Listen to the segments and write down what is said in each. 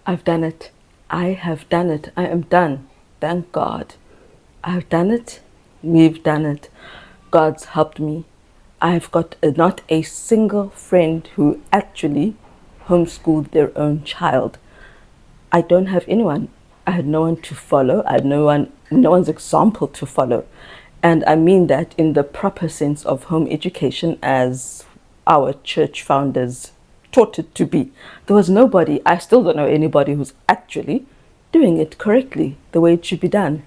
I've done it. I have done it. I am done. Thank God. I've done it. We've done it. God's helped me. I've got not a single friend who actually homeschooled their own child. I don't have anyone. I had no one to follow. I had no one's example to follow. And I mean that in the proper sense of home education as our church founders taught it to be. There was nobody, I still don't know anybody who's actually doing it correctly, the way it should be done.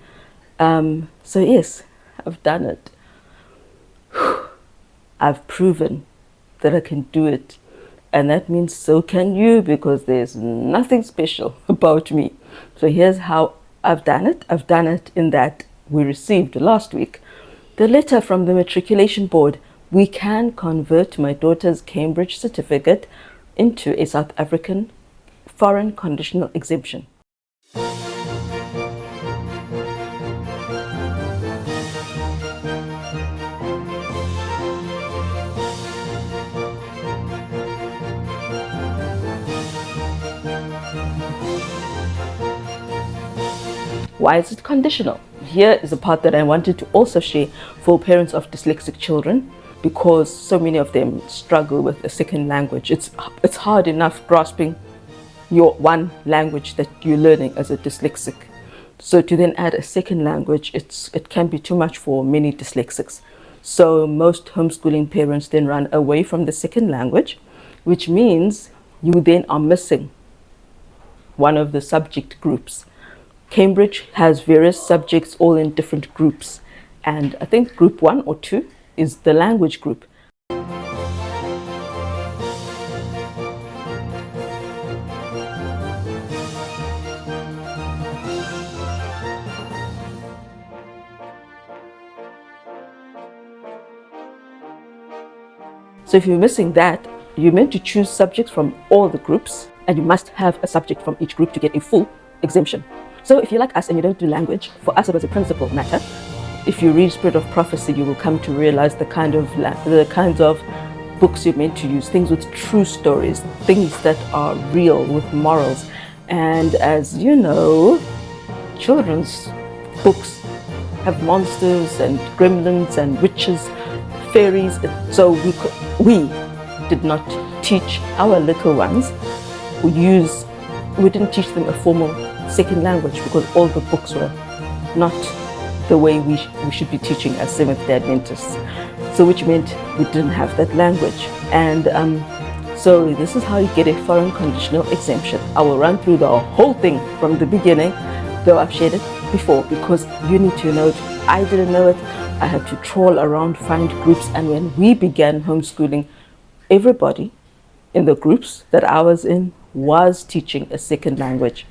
So yes, I've done it. I've proven that I can do it. And that means so can you, because there's nothing special about me. So here's how I've done it. I've done it in that we received last week the letter from the Matriculation Board. We can convert my daughter's Cambridge certificate into a South African foreign conditional exemption. Why is it conditional? Here is a part that I wanted to also share for parents of dyslexic children, because so many of them struggle with a second language. It's hard enough grasping your one language that you're learning as a dyslexic. So to then add a second language, it can be too much for many dyslexics. So most homeschooling parents then run away from the second language, which means you then are missing one of the subject groups. Cambridge has various subjects all in different groups, and I think group 1 or 2 is the language group. So if you're missing that, you're meant to choose subjects from all the groups, and you must have a subject from each group to get a full exemption. So if you're like us and you don't do language, for us it was a principal matter. If you read Spirit of Prophecy, you will come to realize the kinds of books you're meant to use, things with true stories, things that are real with morals. And as you know, children's books have monsters and gremlins and witches, fairies. So we did not teach our little ones. We didn't teach them a formal second language, because all the books were not the way we should be teaching as Seventh-day Adventists. So which meant we didn't have that language. And so this is how you get a foreign conditional exemption. I will run through the whole thing from the beginning, though I've shared it before, because you need to know it. I didn't know it. I had to trawl around, find groups. And when we began homeschooling, everybody in the groups that I was in was teaching a second language.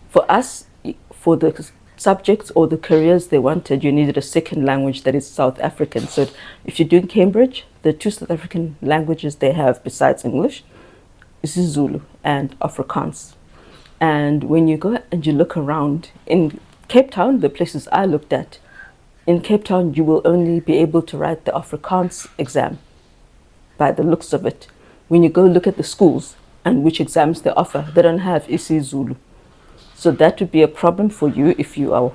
For us, for the subjects or the careers they wanted, you needed a second language that is South African. So if you're doing Cambridge, the two South African languages they have besides English is Zulu and Afrikaans. And when you go and you look around in Cape Town, the places I looked at, in Cape Town you will only be able to write the Afrikaans exam by the looks of it. When you go look at the schools and which exams they offer, they don't have isiZulu. So that would be a problem for you if you are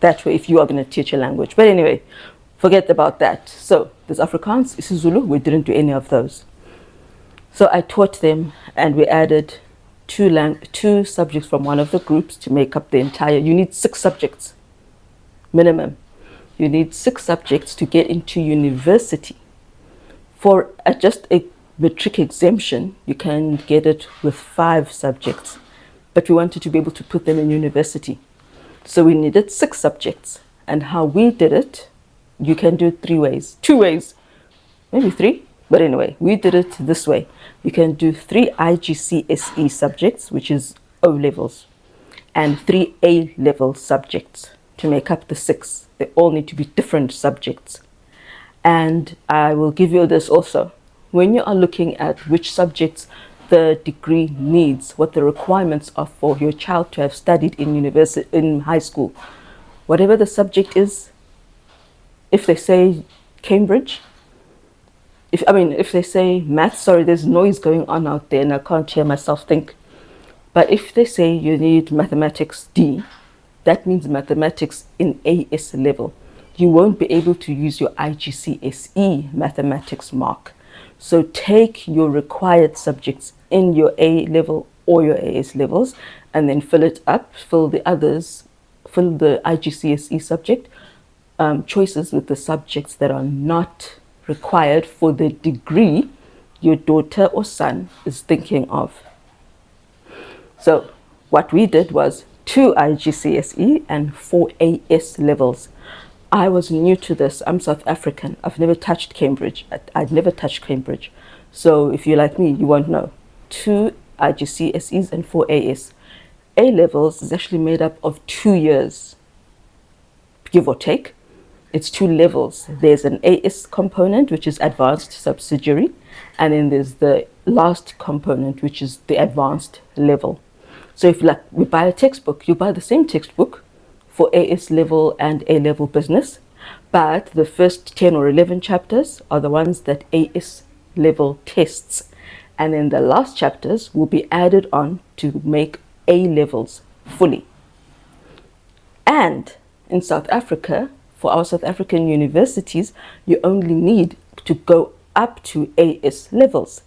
going to teach a language. But anyway, forget about that. So there's Afrikaans, isiZulu. We didn't do any of those. So I taught them, and we added two subjects from one of the groups to make up the entire. You need 6 subjects minimum. You need 6 subjects to get into university. For just a Matric exemption, you can get it with 5 subjects. But we wanted to be able to put them in university. So we needed 6 subjects. And how we did it, you can do it 3 ways. 2 ways, maybe 3. But anyway, we did it this way. You can do 3 IGCSE subjects, which is O levels, and 3 A level subjects to make up the 6. They all need to be different subjects. And I will give you this also. When you are looking at which subjects the degree needs, what the requirements are for your child to have studied in university, in high school, whatever the subject is, if they say Cambridge, if they say maths, sorry, there's noise going on out there and I can't hear myself think. But if they say you need mathematics D, that means mathematics in AS level. You won't be able to use your IGCSE mathematics mark. So take your required subjects in your A level or your AS levels and then fill it up, fill the others, fill the IGCSE subject choices with the subjects that are not required for the degree your daughter or son is thinking of. So what we did was 2 IGCSE and 4 AS levels. I was new to this. I'm South African. I've never touched Cambridge. I'd never touched Cambridge. So if you're like me, you won't know. 2 IGCSEs and 4 AS. A levels is actually made up of 2 years, give or take. It's 2 levels. There's an AS component, which is advanced subsidiary, and then there's the last component, which is the advanced level. So if like we buy a textbook, you buy the same textbook for AS level and A level business, but the first 10 or 11 chapters are the ones that AS level tests, and then the last chapters will be added on to make A levels fully. And in South Africa, for our South African universities, you only need to go up to AS levels.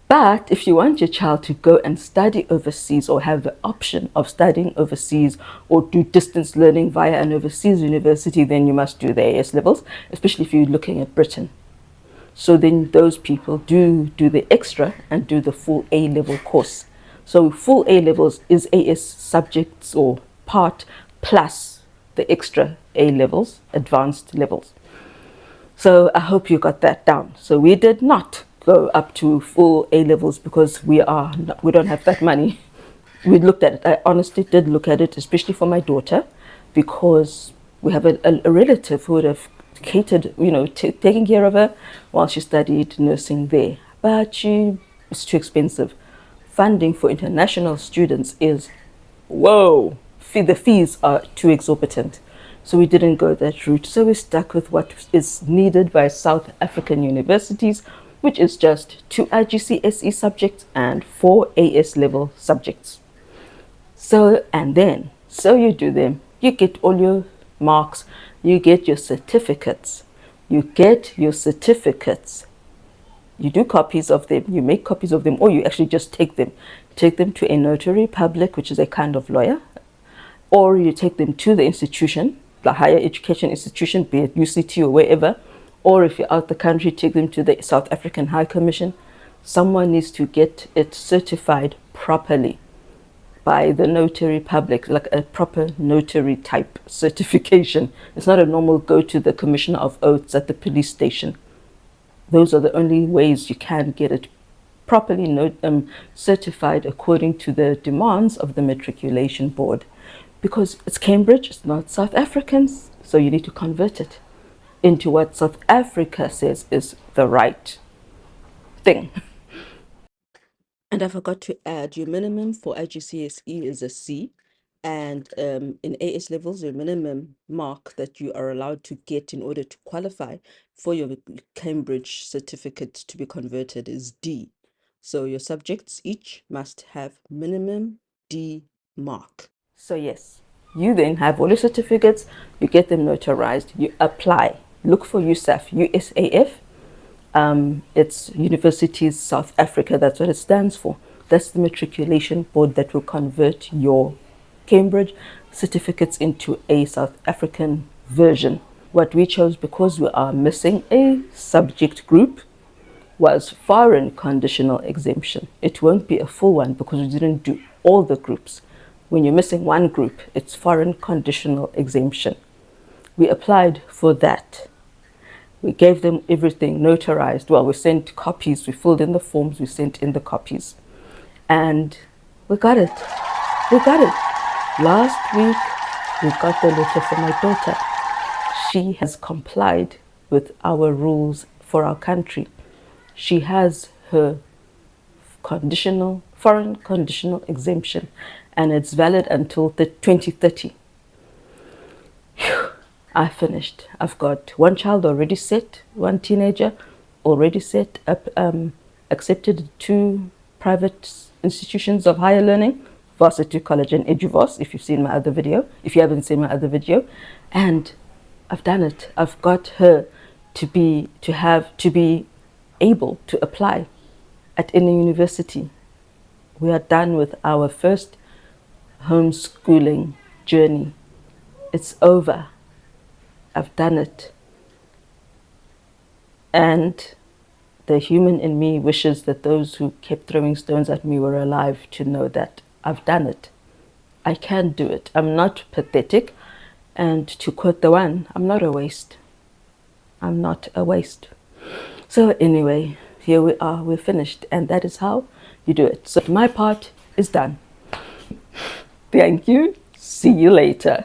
But if you want your child to go and study overseas or have the option of studying overseas or do distance learning via an overseas university, then you must do the AS levels, especially if you're looking at Britain. So then those people do the extra and do the full A level course. So full A levels is AS subjects or part plus the extra A levels, advanced levels. So I hope you got that down. So we did not go up to full A levels because we don't have that money. We looked at it. I honestly did look at it, especially for my daughter, because we have a relative who would have catered, taking care of her while she studied nursing there. But it's too expensive. Funding for international students is, whoa, the fees are too exorbitant. So we didn't go that route. So we stuck with what is needed by South African universities, which is just 2 IGCSE subjects and 4 AS level subjects. So you do them, you get all your marks, you get your certificates. You do copies of them, you make copies of them, or you actually just take them to a notary public, which is a kind of lawyer, or you take them to the institution, the higher education institution, be it UCT or wherever, or if you're out the country, take them to the South African High Commission. Someone needs to get it certified properly by the notary public, like a proper notary type certification. It's not a normal go to the Commissioner of Oaths at the police station. Those are the only ways you can get it properly certified according to the demands of the Matriculation Board. Because it's Cambridge, it's not South Africans, so you need to convert it into what South Africa says is the right thing. And I forgot to add, your minimum for IGCSE is a C, and in AS levels, your minimum mark that you are allowed to get in order to qualify for your Cambridge certificate to be converted is D. So your subjects each must have minimum D mark. So yes, you then have all your certificates, you get them notarized, you apply, look for USAF, USAF. It's Universities South Africa, that's what it stands for. That's the Matriculation Board that will convert your Cambridge certificates into a South African version. What we chose, because we are missing a subject group, was foreign conditional exemption. It won't be a full one because we didn't do all the groups. When you're missing one group, it's foreign conditional exemption. We applied for that. We gave them everything notarized. Well, we sent copies, we filled in the forms, we sent in the copies. And we got it. Last week, we got the letter from my daughter. She has complied with our rules for our country. She has her foreign conditional exemption, and it's valid until the 2030. Whew. I finished. I've got one child already set, one teenager already set up, accepted 2 private institutions of higher learning Varsity College and EduVars, if you've seen my other video, if you haven't seen my other video. And I've done it. I've got her to be able to apply at any university. We are done with our first homeschooling journey. It's over. I've done it. And the human in me wishes that those who kept throwing stones at me were alive to know that I've done it. I can do it. I'm not pathetic. And to quote the one, I'm not a waste. I'm not a waste. So anyway, here we are, we're finished. And that is how you do it. So my part is done. Thank you. See you later.